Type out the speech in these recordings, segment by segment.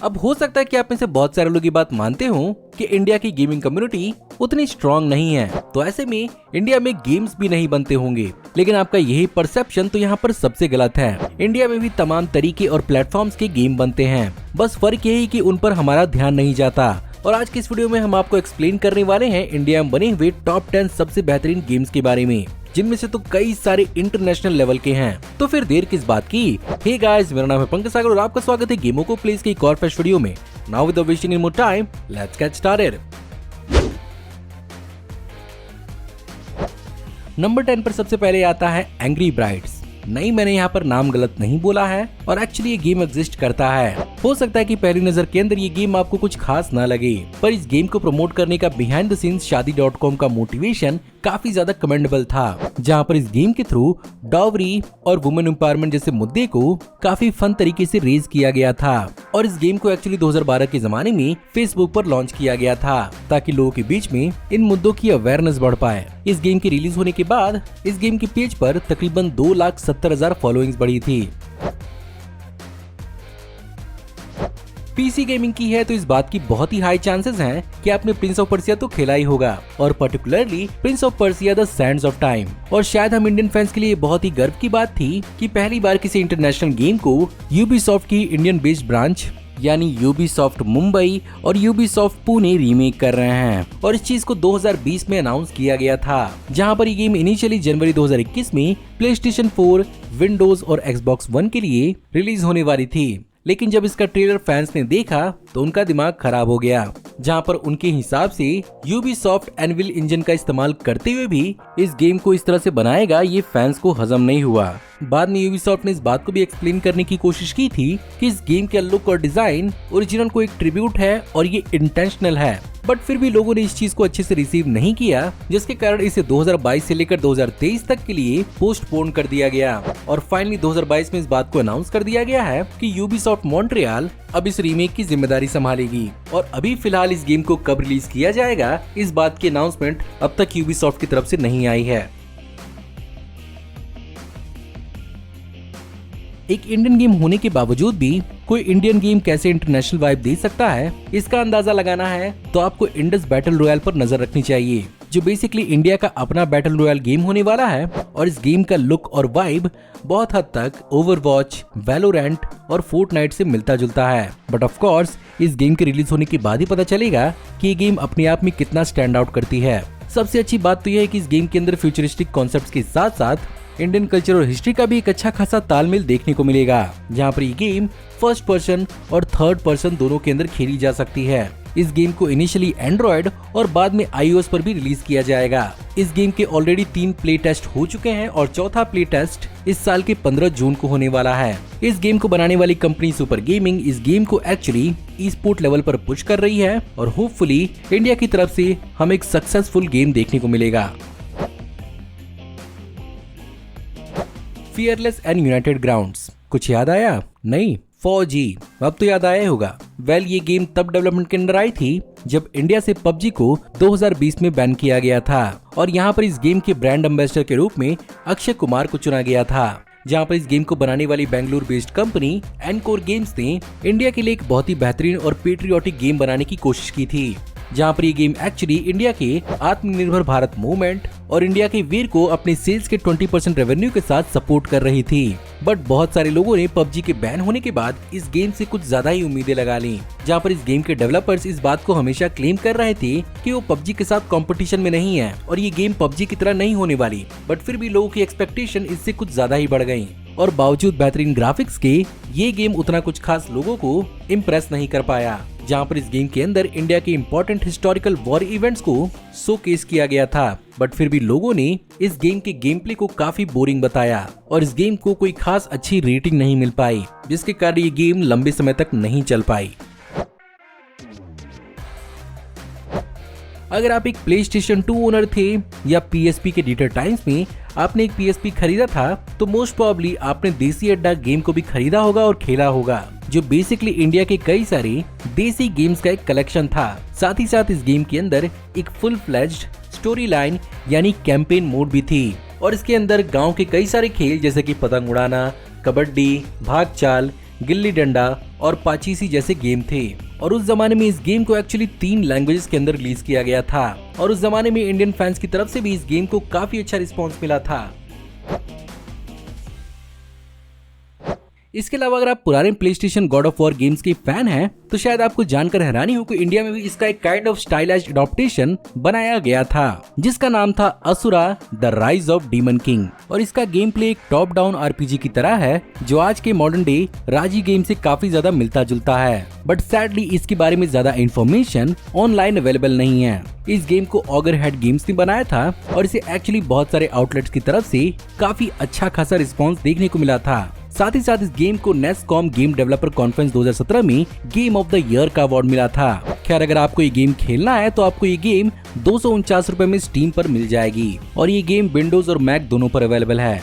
अब हो सकता है कि आप में से बहुत सारे लोग ये बात मानते हो कि इंडिया की गेमिंग कम्युनिटी उतनी स्ट्रांग नहीं है, तो ऐसे में इंडिया में गेम्स भी नहीं बनते होंगे। लेकिन आपका यही परसेप्शन तो यहाँ पर सबसे गलत है। इंडिया में भी तमाम तरीके और प्लेटफॉर्म्स के गेम बनते हैं, बस फर्क यही कि उन पर हमारा ध्यान नहीं जाता। और आज की इस वीडियो में हम आपको एक्सप्लेन करने वाले हैं इंडिया में बने हुए टॉप 10 सबसे बेहतरीन गेम्स के बारे में, जिनमें से तो कई सारे इंटरनेशनल लेवल के हैं। तो फिर देर किस बात की। हे गाइस, मेरा नाम है पंकज सागर और आपका स्वागत है गेमो को प्लेस की एक और फ्रेश वीडियो में। Now with wasting any more time, let's get started. Number 10 पर सबसे पहले आता है एंग्री ब्राइड्स। नहीं, मैंने यहाँ पर नाम गलत नहीं बोला है और एक्चुअली ये गेम एग्जिस्ट करता है। हो सकता है कि पहली नजर के अंदर ये गेम आपको कुछ खास ना लगे, पर इस गेम को प्रमोट करने का बिहाइंड द सीन्स शादी.com का मोटिवेशन काफी ज्यादा कमेंडेबल था, जहाँ पर इस गेम के थ्रू डावरी और वुमेन एम्पावरमेंट जैसे मुद्दे को काफी फन तरीके से रेज किया गया था। और इस गेम को एक्चुअली 2012 के जमाने में फेसबुक पर लॉन्च किया गया था, ताकि लोगों के बीच में इन मुद्दों की अवेयरनेस बढ़ पाए। इस गेम के रिलीज होने के बाद इस गेम के पेज पर तकरीबन 2,70,000 फॉलोइंग्स बढ़ी थी। पीसी गेमिंग की है तो इस बात की बहुत ही हाई चांसेस हैं कि आपने प्रिंस ऑफ पर्सिया तो खेला ही होगा, और particularly Prince of Persia the Sands of time. और शायद हम इंडियन फैंस के लिए बहुत ही गर्व की बात थी कि पहली बार किसी इंटरनेशनल गेम को यूबीसॉफ्ट की इंडियन बेस्ड ब्रांच यानी यूबीसॉफ्ट मुंबई और यूबीसॉफ्ट पुणे रीमेक कर रहे हैं। और इस चीज को 2020 में अनाउंस किया गया था, जहां पर ये गेम इनिशियली जनवरी 2021 में प्लेस्टेशन 4, विंडोज और एक्सबॉक्स वन के लिए रिलीज होने वाली थी। लेकिन जब इसका ट्रेलर फैंस ने देखा तो उनका दिमाग खराब हो गया, जहां पर उनके हिसाब से यूबीसॉफ्ट एनविल इंजन का इस्तेमाल करते हुए भी इस गेम को इस तरह से बनाएगा, ये फैंस को हजम नहीं हुआ। बाद में यूबीसॉफ्ट ने इस बात को भी एक्सप्लेन करने की कोशिश की थी कि इस गेम का लुक और डिजाइन ओरिजिनल को एक ट्रिब्यूट है और ये इंटेंशनल है, बट फिर भी लोगों ने इस चीज को अच्छे से रिसीव नहीं किया, जिसके कारण इसे 2022 से लेकर 2023 तक के लिए पोस्टपोन कर दिया गया। और फाइनली 2022 में इस बात को अनाउंस कर दिया गया है कि यूबीसॉफ्ट मॉन्ट्रियल अब इस रीमेक की जिम्मेदारी संभालेगी। और अभी फिलहाल इस गेम को कब रिलीज किया जाएगा, इस बात की अनाउंसमेंट अब तक यूबीसॉफ्ट की तरफ से नहीं आई है। एक इंडियन गेम होने के बावजूद भी कोई इंडियन गेम कैसे इंटरनेशनल वाइब दे सकता है, इसका अंदाजा लगाना है तो आपको इंडस बैटल रॉयल पर नजर रखनी चाहिए, जो बेसिकली इंडिया का अपना बैटल रॉयल गेम होने वाला है। और इस गेम का लुक और वाइब बहुत हद तक ओवरवॉच, वैलोरेंट और फोर्टनाइट से मिलता जुलता है। बट ऑफ कोर्स इस गेम के रिलीज होने के बाद ही पता चलेगा कि ये गेम अपने आप में कितना स्टैंड आउट करती है। सबसे अच्छी बात तो यह है कि इस गेम के अंदर फ्यूचरिस्टिक कॉन्सेप्ट्स के साथ साथ इंडियन कल्चर और हिस्ट्री का भी एक अच्छा खासा तालमेल देखने को मिलेगा, जहां पर ये गेम फर्स्ट पर्सन और थर्ड पर्सन दोनों के अंदर खेली जा सकती है। इस गेम को इनिशियली एंड्रॉयड और बाद में iOS पर भी रिलीज किया जाएगा। इस गेम के ऑलरेडी 3 प्ले टेस्ट हो चुके हैं और चौथा प्ले टेस्ट इस साल के 15 जून को होने वाला है। इस गेम को बनाने वाली कंपनी सुपर गेमिंग इस गेम को एक्चुअली ई स्पोर्ट लेवल पर पुश कर रही है और होपफुली इंडिया की तरफ से हमें एक सक्सेसफुल गेम देखने को मिलेगा। फियरलेस एंड यूनाइटेड ग्राउंड्स, कुछ याद आया? नहीं, फौजी, अब तो याद आया होगा। वेल, ये गेम तब डेवलपमेंट के अंदर आई थी जब इंडिया से पबजी को 2020 में बैन किया गया था, और यहाँ पर इस गेम के ब्रांड एम्बेसडर के रूप में अक्षय कुमार को चुना गया था। जहाँ पर इस गेम को बनाने वाली Bengaluru based company encore games ने इंडिया के लिए एक बहुत ही बेहतरीन और पेट्रियोटिक गेम बनाने की कोशिश की थी, जहाँ पर ये गेम एक्चुअली इंडिया के आत्मनिर्भर भारत मूवमेंट और इंडिया के वीर को अपने सेल्स के 20% रेवेन्यू के साथ सपोर्ट कर रही थी। बट बहुत सारे लोगों ने पबजी के बैन होने के बाद इस गेम से कुछ ज्यादा ही उम्मीदें लगा ली, जहाँ पर इस गेम के डेवलपर्स इस बात को हमेशा क्लेम कर रहे थे कि वो पबजी के साथ कंपटीशन में नहीं है और ये गेम पबजी की तरह नहीं होने वाली। बट फिर भी लोगों की एक्सपेक्टेशन इससे कुछ ज्यादा ही बढ़ गयी, और बावजूद बेहतरीन ग्राफिक्स के ये गेम उतना कुछ खास लोगों को इम्प्रेस नहीं कर पाया। जहाँ पर इस गेम के अंदर इंडिया के इम्पोर्टेंट हिस्टोरिकल वॉर इवेंट्स को शोकेस किया गया था, बट फिर भी लोगों ने इस गेम के गेम प्ले को काफी बोरिंग बताया और इस गेम को कोई खास अच्छी रेटिंग नहीं मिल पाई, जिसके कारण ये गेम लंबे समय तक नहीं चल पाई। अगर आप एक PlayStation 2 ओनर थे या PSP के डिटर टाइम्स में आपने एक PSP खरीदा था, तो मोस्ट प्रोबेबली आपने देसी अड्डा गेम को भी खरीदा होगा और खेला होगा, जो बेसिकली इंडिया के कई सारे देसी गेम्स का एक कलेक्शन था। साथ ही साथ इस गेम के अंदर एक फुल फ्लेज्ड स्टोरी लाइन यानी कैंपेन मोड भी थी, और इसके अंदर गांव के कई सारे खेल जैसे कि पतंग उड़ाना, कबड्डी, भाग चाल, गिल्ली डंडा और पाचीसी जैसे गेम थे। और उस जमाने में इस गेम को एक्चुअली 3 लैंग्वेजेस के अंदर रिलीज किया गया था और उस जमाने में इंडियन फैंस की तरफ से भी इस गेम को काफी अच्छा रिस्पॉन्स मिला था। इसके अलावा अगर आप पुराने PlayStation God of war games के फैन हैं तो शायद आपको जानकर हैरानी हो कि इंडिया में भी इसका एक काइंड ऑफ स्टाइलाइज्ड एडॉप्टेशन बनाया गया था जिसका नाम था Asura the rise of demon king. और इसका गेम प्ले एक टॉप डाउन आरपीजी की तरह है जो आज के मॉडर्न डे राजी गेम से काफी ज्यादा मिलता जुलता है, बट सैडली इसके बारे में ज्यादा इन्फॉर्मेशन ऑनलाइन अवेलेबल नहीं है। इस गेम को ऑगर हेड गेम्स ने बनाया था और इसे एक्चुअली बहुत सारे आउटलेट्स की तरफ से काफी अच्छा खासा रिस्पॉन्स देखने को मिला था। साथ ही साथ इस गेम को नेस्कॉम गेम डेवलपर कॉन्फ्रेंस 2017 में गेम ऑफ द ईयर का अवार्ड मिला था। खैर अगर आपको ये गेम खेलना है तो आपको ये गेम 249 रुपए में स्टीम पर मिल जाएगी और ये गेम विंडोज और मैक दोनों पर अवेलेबल है।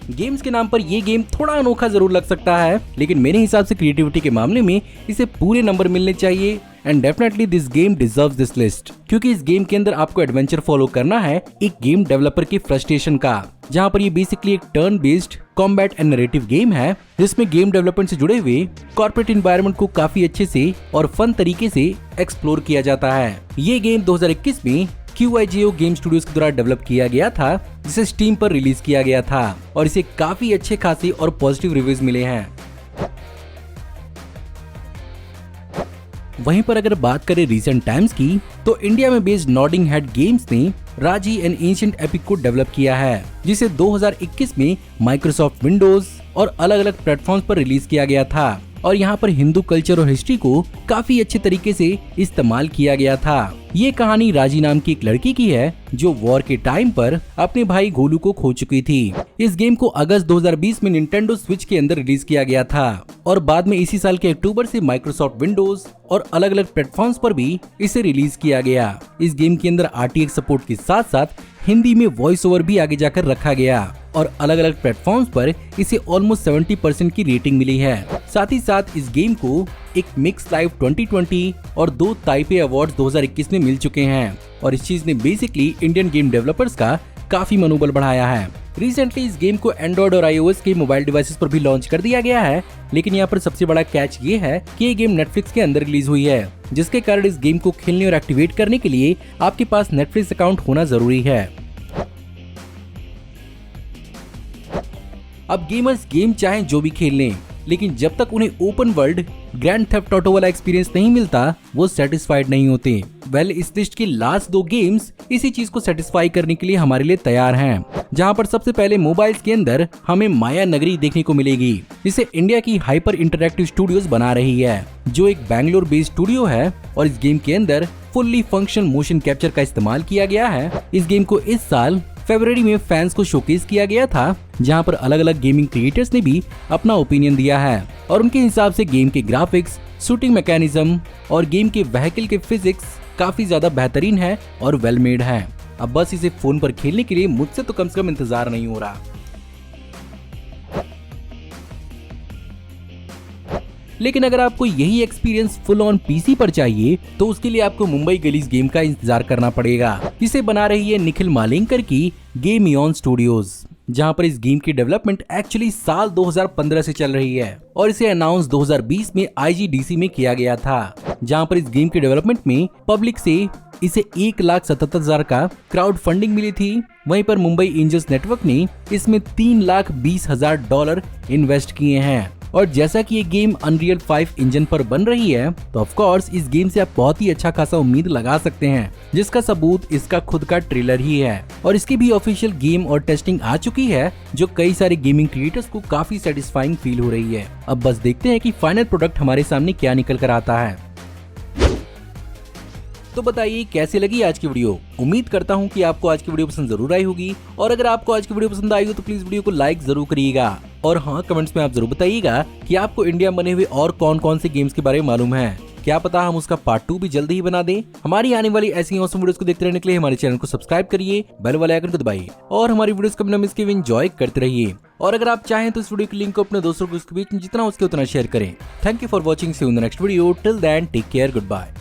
गेम्स के नाम पर ये गेम थोड़ा अनोखा जरूर लग सकता है, लेकिन मेरे हिसाब से क्रिएटिविटी के मामले में इसे पूरे नंबर मिलने चाहिए and definitely this game deserves this list, क्योंकि इस गेम के अंदर आपको एडवेंचर फॉलो करना है एक गेम डेवलपर की फ्रस्ट्रेशन का, जहां पर ये बेसिकली एक turn based combat and narrative game है जिसमें गेम डेवलपमेंट से जुड़े हुए कॉर्पोरेट एनवायरनमेंट को काफी अच्छे से और फन तरीके से एक्सप्लोर किया जाता है। ये गेम 2021 में QIGO गेम स्टूडियोज के द्वारा डेवलप किया गया था जिसे स्टीम पर रिलीज किया गया था और इसे काफी अच्छे खासे और पॉजिटिव रिव्यूज मिले हैं। वहीं पर अगर बात करें रीसेंट टाइम्स की तो इंडिया में बेस्ड नॉर्डिंग हेड गेम्स ने राजी एंड एंशिएंट एपिक को डेवलप किया है जिसे 2021 में माइक्रोसॉफ्ट विंडोज और अलग अलग प्लेटफॉर्म्स पर रिलीज किया गया था और यहाँ पर हिंदू कल्चर और हिस्ट्री को काफी अच्छे तरीके से इस्तेमाल किया गया था। ये कहानी राजी नाम की एक लड़की की है जो वॉर के टाइम पर अपने भाई गोलू को खो चुकी थी। इस गेम को अगस्त 2020 में निंटेंडो स्विच के अंदर रिलीज किया गया था और बाद में इसी साल के अक्टूबर से माइक्रोसॉफ्ट विंडोज और अलग अलग प्लेटफॉर्म्स पर भी इसे रिलीज किया गया। इस गेम के अंदर RTX सपोर्ट के साथ साथ हिंदी में वॉइस ओवर भी आगे जाकर रखा गया और अलग अलग प्लेटफॉर्म्स पर इसे ऑलमोस्ट 70% की रेटिंग मिली है। साथ ही साथ इस गेम को एक मिक्स लाइव 2020 और 2 ताइपे अवार्ड्स 2021 में मिल चुके हैं और इस चीज ने बेसिकली इंडियन गेम डेवलपर्स का काफी मनोबल बढ़ाया है। रिसेंटली इस गेम को एंड्रॉइड और iOS के मोबाइल डिवाइसेस पर भी लॉन्च कर दिया गया है, लेकिन यहाँ पर सबसे बड़ा कैच ये है कि ये गेम नेटफ्लिक्स के अंदर रिलीज हुई है, जिसके कारण इस गेम को खेलने और एक्टिवेट करने के लिए आपके पास नेटफ्लिक्स अकाउंट होना जरूरी है। अब गेमर्स गेम चाहे जो भी खेल लें, लेकिन जब तक उन्हें open world grand theft auto वाला एक्सपीरियंस नहीं मिलता वो सेटिस्फाइड नहीं होते। इस लिस्ट के लास्ट 2 गेम्स इसी चीज को सेटिस्फाई करने के लिए हमारे लिए तैयार हैं, जहां पर सबसे पहले मोबाइल्स के अंदर हमें माया नगरी देखने को मिलेगी, जिसे इंडिया की हाइपर इंटरैक्टिव स्टूडियोज बना रही है, जो एक बैंगलोर बेस्ड स्टूडियो है और इस गेम के अंदर फुल्ली फंक्शन मोशन कैप्चर का इस्तेमाल किया गया है। इस गेम को इस साल फरवरी में फैंस को शोकेस किया गया था, जहां पर अलग अलग गेमिंग क्रिएटर्स ने भी अपना ओपिनियन दिया है और उनके हिसाब से गेम के ग्राफिक्स, शूटिंग मैकेनिज्म और गेम के व्हीकल के फिजिक्स काफी ज्यादा बेहतरीन है और वेल मेड है। अब बस इसे फोन पर खेलने के लिए मुझसे तो कम से कम इंतजार नहीं हो रहा। लेकिन अगर आपको यही एक्सपीरियंस फुल ऑन पीसी पर चाहिए तो उसके लिए आपको मुंबई गलीज गेम का इंतजार करना पड़ेगा, जिसे बना रही है निखिल मालेंकर की गेमियन स्टूडियोज, जहां पर इस गेम की डेवलपमेंट एक्चुअली साल 2015 से चल रही है और इसे अनाउंस 2020 में IGDC में किया गया था, जहां पर इस गेम के डेवलपमेंट में पब्लिक से इसे 1,77,000 का क्राउड फंडिंग मिली थी। वहीं पर मुंबई एंजल्स नेटवर्क ने इसमें $3,20,000 इन्वेस्ट किए हैं और जैसा कि ये गेम अनरियल 5 इंजन पर बन रही है तो ऑफ कोर्स इस गेम से आप बहुत ही अच्छा खासा उम्मीद लगा सकते हैं, जिसका सबूत इसका खुद का ट्रेलर ही है और इसकी भी ऑफिशियल गेम और टेस्टिंग आ चुकी है, जो कई सारे गेमिंग क्रिएटर्स को काफी सेटिस्फाइंग फील हो रही है। अब बस देखते हैं कि फाइनल प्रोडक्ट हमारे सामने क्या निकल कर आता है। तो बताइए कैसी लगी आज की वीडियो। उम्मीद करता हूँ कि आपको आज की वीडियो पसंद जरूर आई होगी और अगर आपको आज की वीडियो पसंद आई हो तो प्लीज वीडियो को लाइक जरूर करिएगा और हाँ, कमेंट्स में आप जरूर बताइएगा कि आपको इंडिया में बने हुए और कौन कौन से गेम्स के बारे में मालूम है। क्या पता हम उसका पार्ट 2 भी जल्दी ही बना दें। हमारी आने वाली ऐसी ऑसम वीडियोस को देखते रहने के लिए हमारे चैनल को सब्सक्राइब करिए, बेल वाले आइकन को दबाइए और हमारी वीडियोस को बिना मिस किए एंजॉय करते रहिए। और अगर आप चाहें तो इस वीडियो की लिंक को अपने दोस्तों को इसके बीच जितना उसके उतना शेयर करें। Thank you for watching, see you in the next video. Till then take care, good bye.